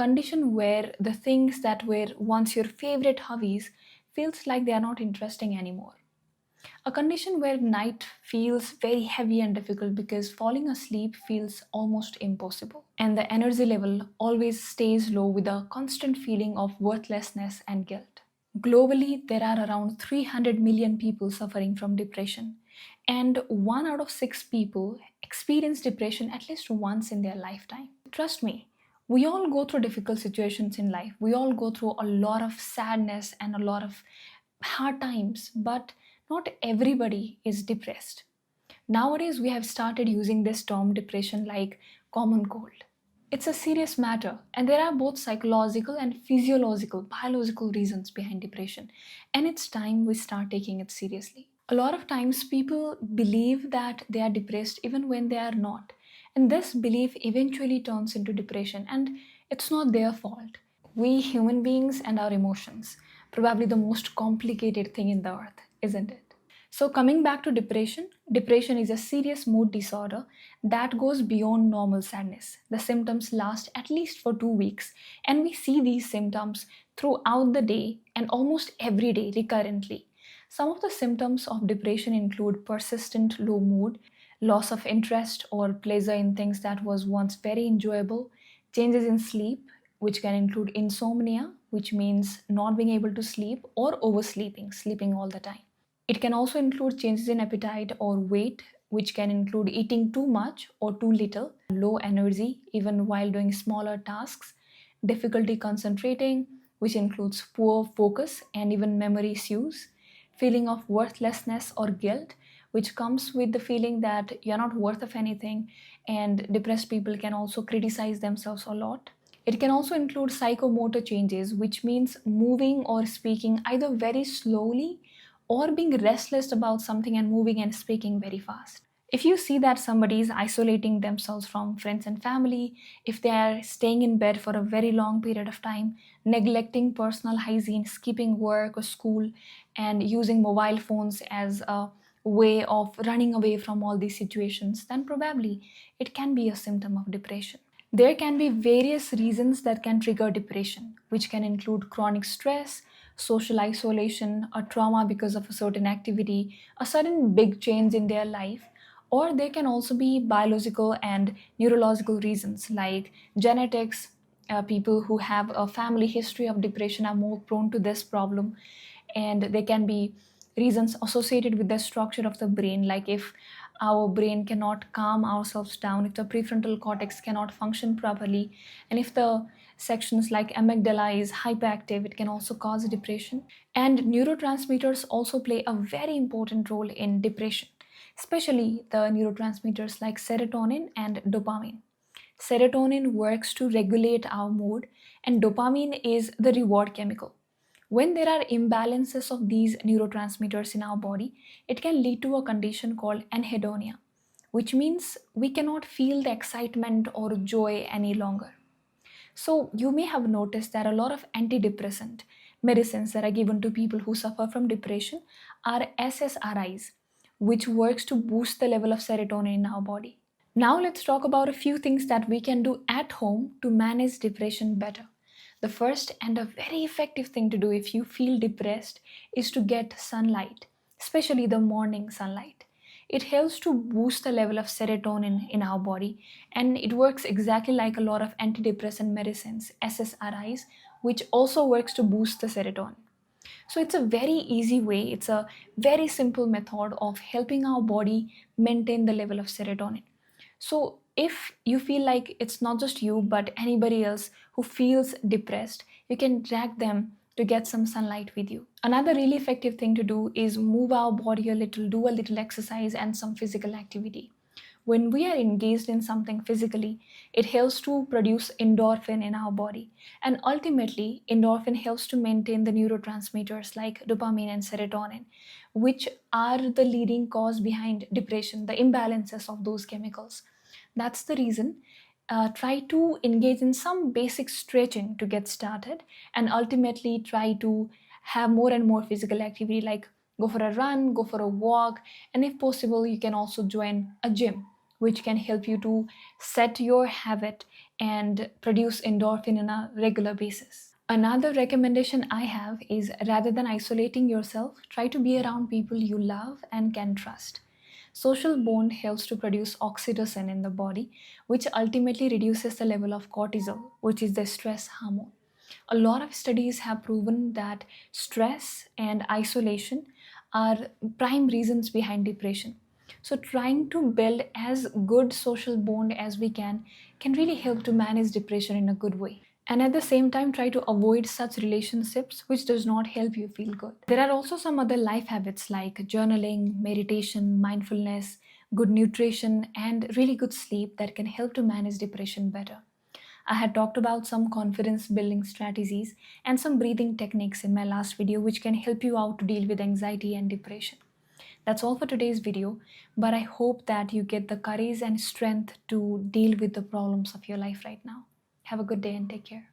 condition where the things that were once your favorite hobbies feels like they are not interesting anymore. A condition where night feels very heavy and difficult because falling asleep feels almost impossible. And the energy level always stays low with a constant feeling of worthlessness and guilt. Globally, there are around 300 million people suffering from depression, and 1 out of 6 people experience depression at least once in their lifetime. Trust me, we all go through difficult situations in life. We all go through a lot of sadness and a lot of hard times, but not everybody is depressed. Nowadays, we have started using this term depression like common cold. It's a serious matter, and there are both psychological and physiological, biological reasons behind depression, and it's time we start taking it seriously. A lot of times, people believe that they are depressed even when they are not, and this belief eventually turns into depression, and it's not their fault. We human beings and our emotions, probably the most complicated thing in the earth, isn't it? So, coming back to depression, depression is a serious mood disorder that goes beyond normal sadness. The symptoms last at least for 2 weeks, and we see these symptoms throughout the day and almost every day recurrently. Some of the symptoms of depression include persistent low mood, loss of interest or pleasure in things that was once very enjoyable, changes in sleep, which can include insomnia, which means not being able to sleep, or oversleeping, sleeping all the time. It can also include changes in appetite or weight, which can include eating too much or too little, low energy even while doing smaller tasks, difficulty concentrating, which includes poor focus and even memory issues, feeling of worthlessness or guilt, which comes with the feeling that you're not worth of anything, and depressed people can also criticize themselves a lot. It can also include psychomotor changes, which means moving or speaking either very slowly or being restless about something and moving and speaking very fast. If you see that somebody is isolating themselves from friends and family, if they are staying in bed for a very long period of time, neglecting personal hygiene, skipping work or school, and using mobile phones as a way of running away from all these situations, then probably it can be a symptom of depression. There can be various reasons that can trigger depression, which can include chronic stress, social isolation, a trauma because of a certain activity, a sudden big change in their life, or there can also be biological and neurological reasons like genetics. People who have a family history of depression are more prone to this problem, and there can be reasons associated with the structure of the brain, like if our brain cannot calm ourselves down, if the prefrontal cortex cannot function properly, and if the sections like amygdala is hyperactive, it can also cause depression. And neurotransmitters also play a very important role in depression, especially the neurotransmitters like serotonin and dopamine. Serotonin works to regulate our mood, and dopamine is the reward chemical. When there are imbalances of these neurotransmitters in our body, it can lead to a condition called anhedonia, which means we cannot feel the excitement or joy any longer. So, you may have noticed that a lot of antidepressant medicines that are given to people who suffer from depression are SSRIs, which works to boost the level of serotonin in our body. Now, let's talk about a few things that we can do at home to manage depression better. The first and a very effective thing to do if you feel depressed is to get sunlight, especially the morning sunlight. It helps to boost the level of serotonin in our body, and it works exactly like a lot of antidepressant medicines, SSRIs, which also works to boost the serotonin. So it's a very easy way, it's a very simple method of helping our body maintain the level of serotonin. So if you feel like it's not just you, but anybody else who feels depressed, you can drag them to get some sunlight with you. Another really effective thing to do is move our body a little, do a little exercise and some physical activity. When we are engaged in something physically, it helps to produce endorphin in our body. And ultimately, endorphin helps to maintain the neurotransmitters like dopamine and serotonin, which are the leading cause behind depression, the imbalances of those chemicals. That's the reason. Try to engage in some basic stretching to get started, and ultimately try to have more and more physical activity like go for a run, go for a walk, and if possible, you can also join a gym, which can help you to set your habit and produce endorphin on a regular basis. Another recommendation I have is rather than isolating yourself, try to be around people you love and can trust. Social bond helps to produce oxytocin in the body, which ultimately reduces the level of cortisol, which is the stress hormone. A lot of studies have proven that stress and isolation are prime reasons behind depression. So, trying to build as good social bond as we can really help to manage depression in a good way. And at the same time, try to avoid such relationships which does not help you feel good. There are also some other life habits like journaling, meditation, mindfulness, good nutrition, and really good sleep that can help to manage depression better. I had talked about some confidence building strategies and some breathing techniques in my last video, which can help you out to deal with anxiety and depression. That's all for today's video, but I hope that you get the courage and strength to deal with the problems of your life right now. Have a good day and take care.